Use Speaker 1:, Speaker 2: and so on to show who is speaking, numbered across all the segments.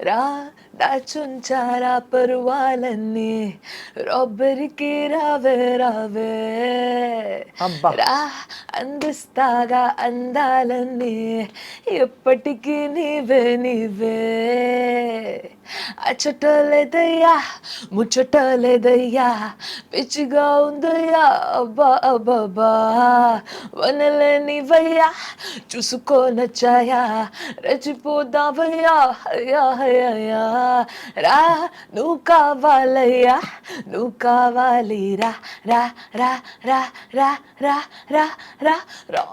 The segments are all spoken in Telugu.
Speaker 1: రా దాచుంచారా పరువాలన్నీ రొబ్బరికి రావే రావే
Speaker 2: అబ్బా
Speaker 1: రా అందిస్తాగా అందాలన్నీ ఎప్పటికీ నీవే నీవే అచ్చట లేదయ్యా ముచ్చట లేదయ్యా పిచ్చిగా ఉందయ్యా అబ్బా అబ్బా వనలే నీవయ్యా చూసుకోనచ్చాయా రెచ్చిపోదావయ్యా అయ్యా అయ్యా రా నువ్వు కావాలయ్యా నువ్వు కావాలి రా రా రా రా రా రా రా రా రా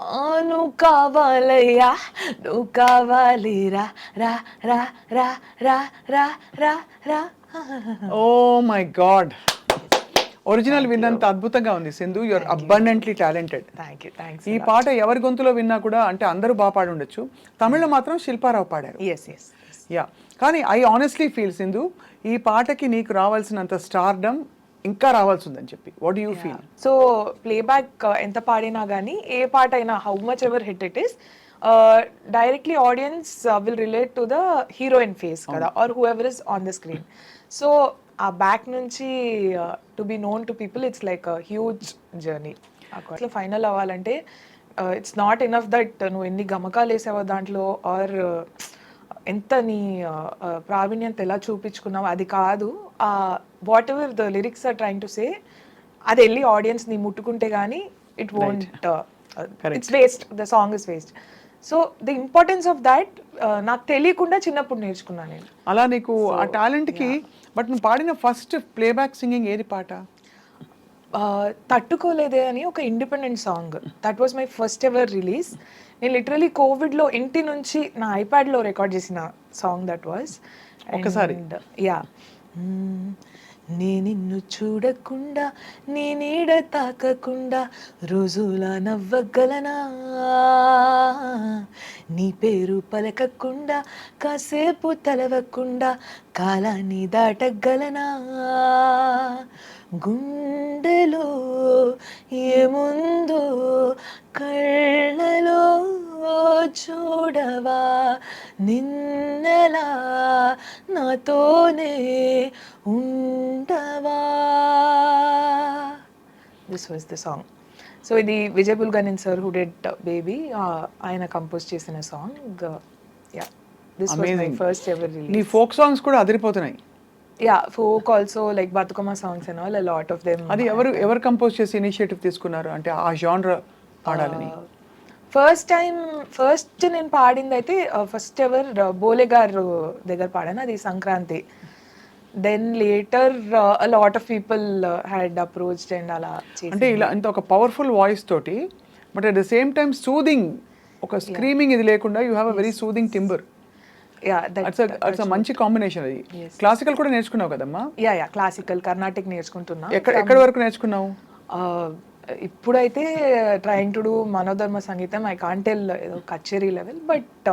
Speaker 1: నువ్వు కావాలయ్యా నువ్వు కావాలి రా రా రా రా రా రా రా రా
Speaker 2: ఓ మై గాడ్ ఒరిజినల్ విన్నంత అద్భుతంగా ఉంది Sindhu. You're abundantly talented.
Speaker 1: Thanks
Speaker 2: ఈ పాట ఎవరి గొంతులో విన్నా కూడా అంటే అందరూ బాగా పాడి ఉండొచ్చు. తమిళ్లో మాత్రం శిల్పారావు పాడారు.
Speaker 1: ఎస్
Speaker 2: యా కానీ ఐ ఆనెస్ట్లీ ఫీల్ సింధు ఈ పాటకి నీకు రావాల్సినంత స్టార్డమ్ ఇంకా రావాల్సి ఉందని చెప్పి. What do you feel?
Speaker 1: So playback ఎంత పాడినా కానీ ఏ పాట అయినా how much ever hit it is directly audience will relate to the heroine face కదా or who ever is on the screen. So ఆ బ్యాక్ నుంచి to be known to people it's like a huge journey. అట్లా ఫైనల్ అవ్వాలంటే ఇట్స్ నాట్ ఇనఫ్ దట్ నువ్వు ఎన్ని గమకాలు వేసావో దాంట్లో ఆర్ ఎంత నీ ప్రావీణ్యత ఎలా చూపించుకున్నావు అది కాదు. Whatever the lyrics are trying to say అది వెళ్ళి ఆడియన్స్ని ముట్టుకుంటే కానీ it won't it's waste, the song is waste. So the importance of that నాకు తెలియకుండా చిన్నప్పుడు నేర్చుకున్నాను నేను.
Speaker 2: అలా నీకు ఆ టాలెంట్కి బట్ నువ్వు పాడిన ఫస్ట్ ప్లేబ్యాక్ సింగింగ్ ఏది పాట?
Speaker 1: తట్టుకోలేదే అని ఒక independent song. That was my first ever release. నేను లిటరలీ కోవిడ్లో ఇంటి నుంచి నా ఐప్యాడ్లో రికార్డ్ చేసిన సాంగ్ దట్ వాజ్.
Speaker 2: ఒకసారి
Speaker 1: యా నే నిన్ను చూడకుండా నీ నీడ తాకకుండా రోజులా నవ్వగలనా, నీ పేరు పలకకుండా కాసేపు తలవకుండా కాలాన్ని దాటగలనా, గుండెలో ఏముందో కళ్ళలో చూడవా, నిన్నలా నాతోనే ఉండవా. This was the song. So ఇది Vijay Bulganin sir who did Baby ఆయన కంపోజ్ చేసిన song. Ya this was my first ever release.
Speaker 2: నీ ఫోక్ సాంగ్స్ కూడా అదిరిపోతున్నాయి.
Speaker 1: Ya folk also like Bathukamma songs and all a lot of them.
Speaker 2: అది ఎవరు కంపోజ్ చేసి ఇనిషియేటివ్ తీసుకున్నారు అంటే ఆ జానర్ పాడాలని?
Speaker 1: ఫస్ట్ నేను పాడింది అయితే ఫస్ట్ ఎవర్ బోలే గారు దగ్గర పాడాను, అది Sankranti. Then later a lot of people had approached and అలా
Speaker 2: అంటే ఇలా ఇంత ఒక పవర్ఫుల్ వాయిస్ తోటి but at the same time soothing, ఒక స్క్రీమింగ్ ఇది లేకుండా you have a very soothing timbre. It's మంచి కాంబినేషన్. అది క్లాసికల్ కూడా నేర్చుకున్నావు కదమ్మా?
Speaker 1: యా క్లాసికల్ కర్ణాటిక్ నేర్చుకుంటున్నా.
Speaker 2: ఎక్కడ వరకు నేర్చుకున్నావు?
Speaker 1: ఇప్పుడైతే ట్రైంగ్ టు డూ మనోధర్మ సంగీతం. ఐ కాంట్ టెల్ ఏదో కచేరీ level, but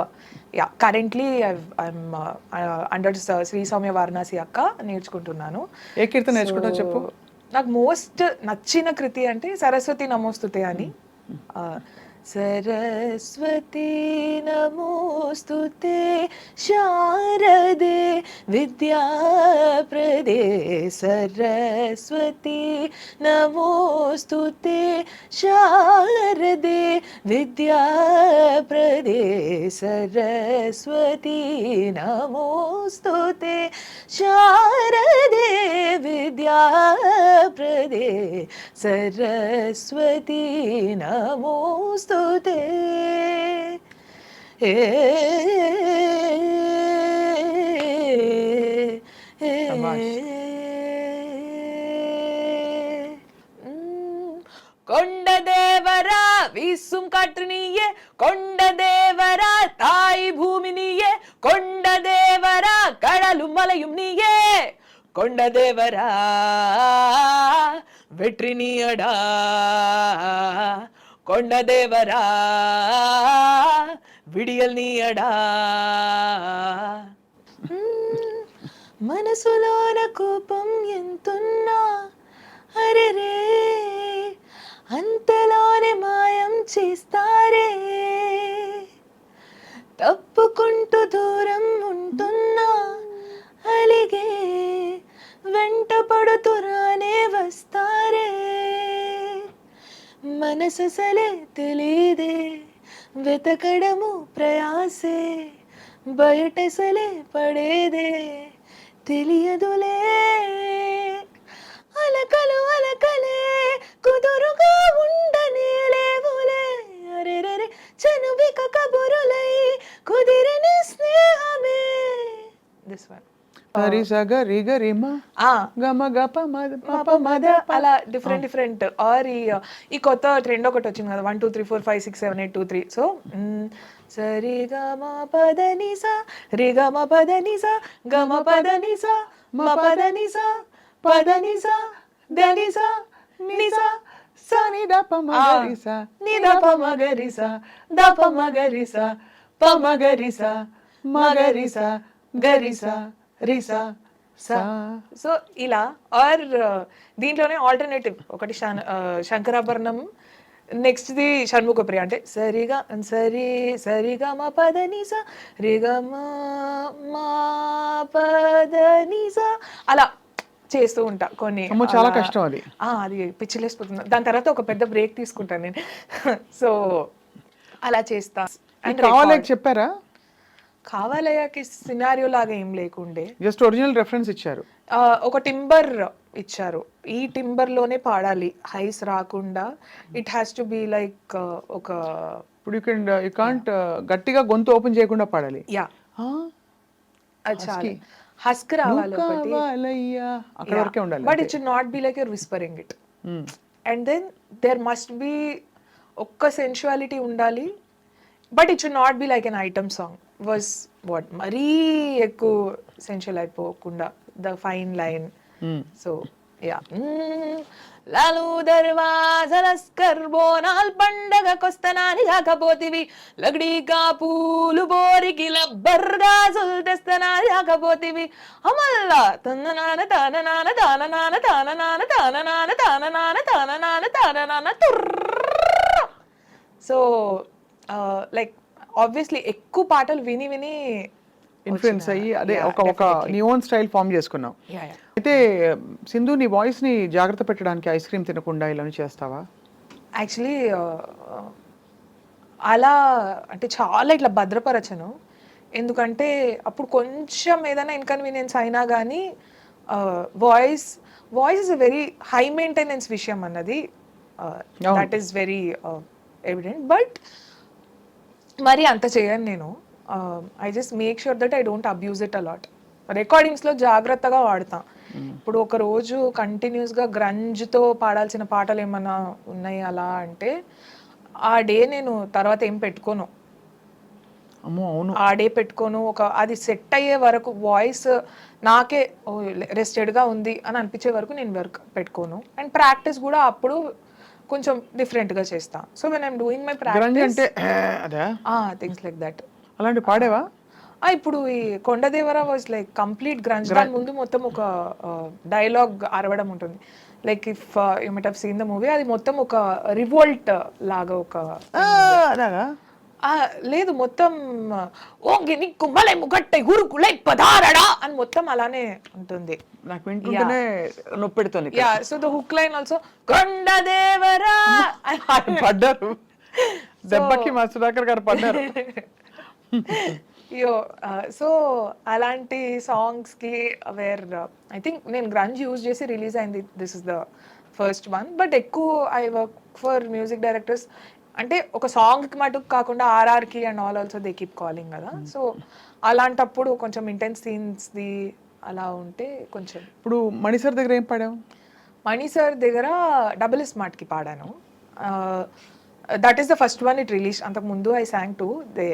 Speaker 1: ya currently I'm under Shri Soumya Varanasi అక్క నేర్చుకుంటున్నాను.
Speaker 2: ఏ కీర్తన నేర్చుకుంటావు చెప్పు.
Speaker 1: నాకు మోస్ట్ నచ్చిన కృతి అంటే సరస్వతి నమోస్తుతే అని. సరస్వతి నమోస్తుతే శారదే విద్యాప్రదే, సరస్వతి నమోస్తుతే శారదే విద్యాప్రదే, సరస్వతి నమోస్తుతే శారదే విద్యాప్రదే, సరస్వతి నమోస్తుతే. కొండ దేవరా వీసుం కాற்று நீயே, కొండ దేవరా தாய் భూమి நீயே, కొండ దేవరా கடலும் மலையும் நீயே, కొండ దేవరా வெற்றி நீயடா, కొండ దేవరా విడియల్ నీయడా. మనసులోన కోపం ఎంతున్నా అరెరే అంతలోనే మాయం చేస్తారే, తప్పుకుంటూ దూరం ఉంటున్నా మనససలే తెలీదే వెతకడము ప్రయాసే బయటసలే పడేదే తెలియదులే అలకలు అలకలే కుదురుగా ఉండనే లేవులే అరెరెరే చనువిక కబురులై కుదిరిన స్నేహమే దిస్ వన్
Speaker 2: సరి సగ రి గ రి మ గమ గప మద
Speaker 1: అలా డిఫరెంట్ ఆర్ ఈ కొత్త ట్రెండ్ ఒకటి వచ్చింది కదా 1 2 3 4 5 6 7 8 2 3 సో సరి గమ పదని సా రి గమ పదని సా గమ పదని సా మ పదని సా పదని సా దని సా ని సా
Speaker 2: స ని ద ప మ గ రి స
Speaker 1: ని ద ప మ గ రి సా ద ప మ గ రి సా ప మ గ రి సా మ గ రి సా గ రి సా రిసా సా సో ఇలా ఆర్ దీంట్లోనే ఆల్టర్నేటివ్ ఒకటి శంకరాభరణం నెక్స్ట్ ది షణ్ముఖ ప్రియ అంటే సరిగా సరిగా మా పదనిసా రిగా మా పదనిసా అలా చేస్తూ ఉంటా కొన్ని
Speaker 2: చాలా కష్టం అది
Speaker 1: అది పిచ్చిలేసిపోతుంది దాని తర్వాత ఒక పెద్ద బ్రేక్ తీసుకుంటాను నేను సో అలా చేస్తా
Speaker 2: కావాలని చెప్పారా
Speaker 1: కావాలయ్యాకి సినారియో లాగా ఏం లేకుండే
Speaker 2: జస్ట్ ఒరిజినల్ రెఫరెన్స్ ఇచ్చారు
Speaker 1: ఒక టింబర్ ఇచ్చారు ఈ టింబర్ లోనే పాడాలి హైస్ రాకుండా it has to be like ఒక
Speaker 2: ఇప్పుడు యూ కాంట్ గట్టిగా గొంతు ఓపెన్ చేయకుండా పాడాలి
Speaker 1: యా అది చాలు హస్క్ రావాలి ఒకటి
Speaker 2: అక్కడ వరకే ఉండాలి
Speaker 1: but it should not be like your whispering it and then there must be ఒక్క సెన్షువాలిటీ ఉండాలి but it should not be like an item song was what మరీ ఎక్కువ సెన్షువల్ అయిపోకుండా the fine line so ya లాలు దర్వాజలస్కర్ బోనాల్ పండగకొస్తనాని కాకపోతివి లగ్డీగా పూలు బోరికి లబ్బర్గాజులు తెస్తనాని కాకపోతివి అమల్లా తన్ననాన తాననాన తాననాన తాననాన తాననాన తాననాన తాననాన తాననాన సో లైక్ ఆబ్వియస్లీ ఎక్కువ పాటలు విని విని
Speaker 2: ఇన్ఫ్లుయెన్స్ అయ్యి అదే ఒక నీ ఓన్ స్టైల్ ఫామ్ చేసుకున్నావు. అయితే సింధు నీ వాయిస్ ని జాగ్రత్త పెట్టడానికి ఐస్ క్రీమ్ తినకుండా ఇలా చేస్తావా?
Speaker 1: యాక్చువల్లీ అలా అంటే చాలా ఇట్లా భద్రపరచను, ఎందుకంటే అప్పుడు కొంచెం ఏదైనా ఇన్కన్వీనియన్స్ అయినా కానీ voice is a very high maintenance విషయం అన్నది that is very evident. But మరి అంత చేయను నేను. I just make sure that I don't abuse it a lot. రికార్డింగ్స్లో జాగ్రత్తగా వాడతా. ఇప్పుడు ఒక రోజు కంటిన్యూస్గా గ్రంజ్తో పాడాల్సిన పాటలు ఏమన్నా ఉన్నాయి అలా అంటే ఆ డే నేను తర్వాత ఏం పెట్టుకోను. ఆ డే పెట్టుకోను. అది సెట్ అయ్యే వరకు వాయిస్ నాకే రెస్టెడ్గా ఉంది అని అనిపించే వరకు నేను వర్క్ పెట్టుకోను. అండ్ ప్రాక్టీస్ కూడా అప్పుడు కొంచెం డిఫరెంట్గా చేస్తా. So when I'm doing my practice things like that.
Speaker 2: అలాంటి పాడేవా?
Speaker 1: ఇప్పుడు ఈ కొండదేవర వాజ్ లైక్ కంప్లీట్ గ్రంజ్. దాని ముందు మొత్తం ఒక డైలాగ్ అరవడం ఉంటుంది. Like if you might have seen the movie, అది మొత్తం ఒక రివోల్ట్ లాగా ఒక లేదు మొత్తం ఓంగి నిక్కు మలై ముగట్టై గురుకులై పదారడా అని మొత్తం అలానే ఉంటుంది.
Speaker 2: నాకు వింటుంటేనే నొప్పి పెడుతుంది.
Speaker 1: Ya, so the hook line also కొండదేవరా
Speaker 2: పడ్డారు దెబ్బకి మా సుధాకర్ గారు పడ్డారు.
Speaker 1: సో అలాంటి సాంగ్స్కి వేర్ ఐ థింక్ నేను గ్రంజ్ యూజ్ చేసి రిలీజ్ అయింది. This is the first one. But ఎక్కువ I work for music directors. అంటే ఒక సాంగ్కి మటుకు కాకుండా ఆర్ఆర్కి and all also they keep calling కదా. సో అలాంటప్పుడు కొంచెం ఇంటెన్స్ సీన్స్ది అలా ఉంటే కొంచెం.
Speaker 2: ఇప్పుడు మణి సార్ దగ్గర ఏం పాడావు?
Speaker 1: మణి సార్ దగ్గర డబుల్ స్మార్ట్కి పాడాను. That is the first one it release. అంతకుముందు I song two they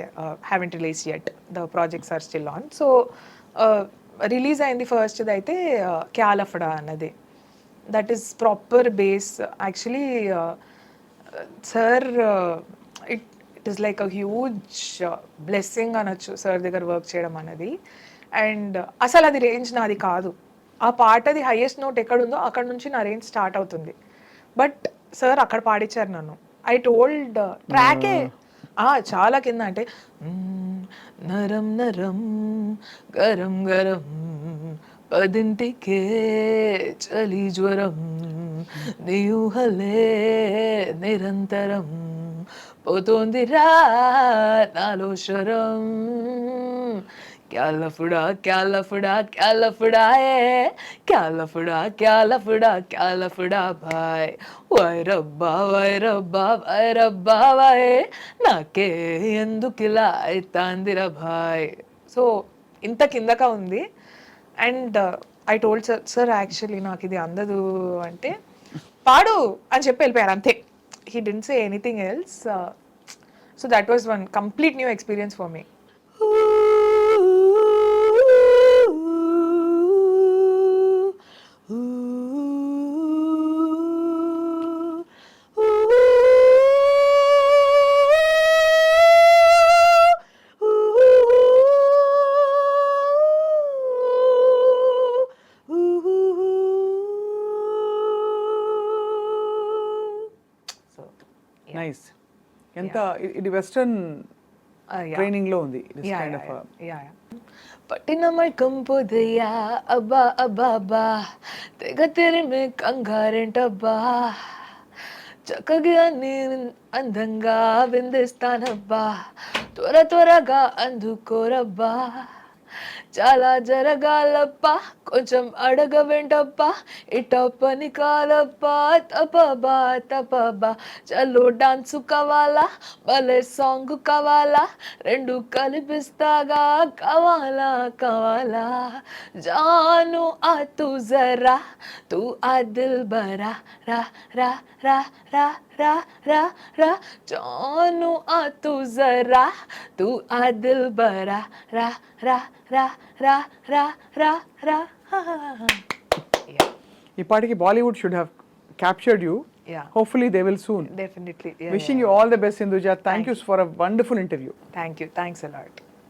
Speaker 1: haven't release yet, the projects are still on. So release అయింది ఫస్ట్ది అయితే క్యాలఫడా అన్నది. That is proper base. Actually sir it is like a huge blessing అనొచ్చు సార్ దగ్గర వర్క్ చేయడం అన్నది. అండ్ అసలు అది రేంజ్ నాది కాదు. ఆ పాటది హైయెస్ట్ నోట్ ఎక్కడుందో అక్కడ నుంచి నా రేంజ్ స్టార్ట్ అవుతుంది. బట్ సార్ అక్కడ పాడించారు నన్ను. ఐ టోల్డ్ ట్రాకే చాలా కింద, అంటే నరం నరం గరం గరం పదింటికే చలి జ్వరం నీ ఊహలే నిరంతరం పోతోందిరా నాలో శరం క్యాలఫుడా క్యాలఫుడా క్యాలఫుడా క్యాలఫుడా భాయ్ వైరబ్బా వైరబ్బా వైరబ్బా వాయ్ నాకే ఎందుకిలా అయితాందిరా భాయ్. సో ఇంత కిందగా ఉంది. And I told sir actually నాకు ఇది అందదు అంటే పాడు అని చెప్పి వెళ్ళిపోయారు అంతే. He didn't say anything else. So that was one complete new experience for me.
Speaker 2: Nice. ఎంత ఇది వెస్టర్న్ ట్రైనింగ్ లో ఉంది.
Speaker 1: పట్టినమై కంపుదయ్యా అబ్బా అబ్బా అబ్బా తెగ తెరిమి కంగారేంటబ్బా చక్కగా నేను అందంగా విందిస్తానబ్బా త్వరగా అందుకోరబ్బా చాలా జరగాలప్పా కొంచెం అడగవేంటప్పా ఇట పని కాలప్పా తపబా చలో డాన్సు కావాలా భలే సాంగ్ కావాలా రెండు కలిపిస్తాగా కావాలా జాను ఆ తూ జరా తూ ఆ దిల్ బరా రా రా రా రా రా రా రా జాను ఆ తూ జరా తూ ఆ దిల్ బరా రా రా రా రా రా రా రా.
Speaker 2: ఈ పాటికి Bollywood should have captured you. Hopefully they will soon.
Speaker 1: Definitely.
Speaker 2: Wishing you all the best, Hinduja. Thank you for a wonderful interview.
Speaker 1: Thank you. Thanks a lot.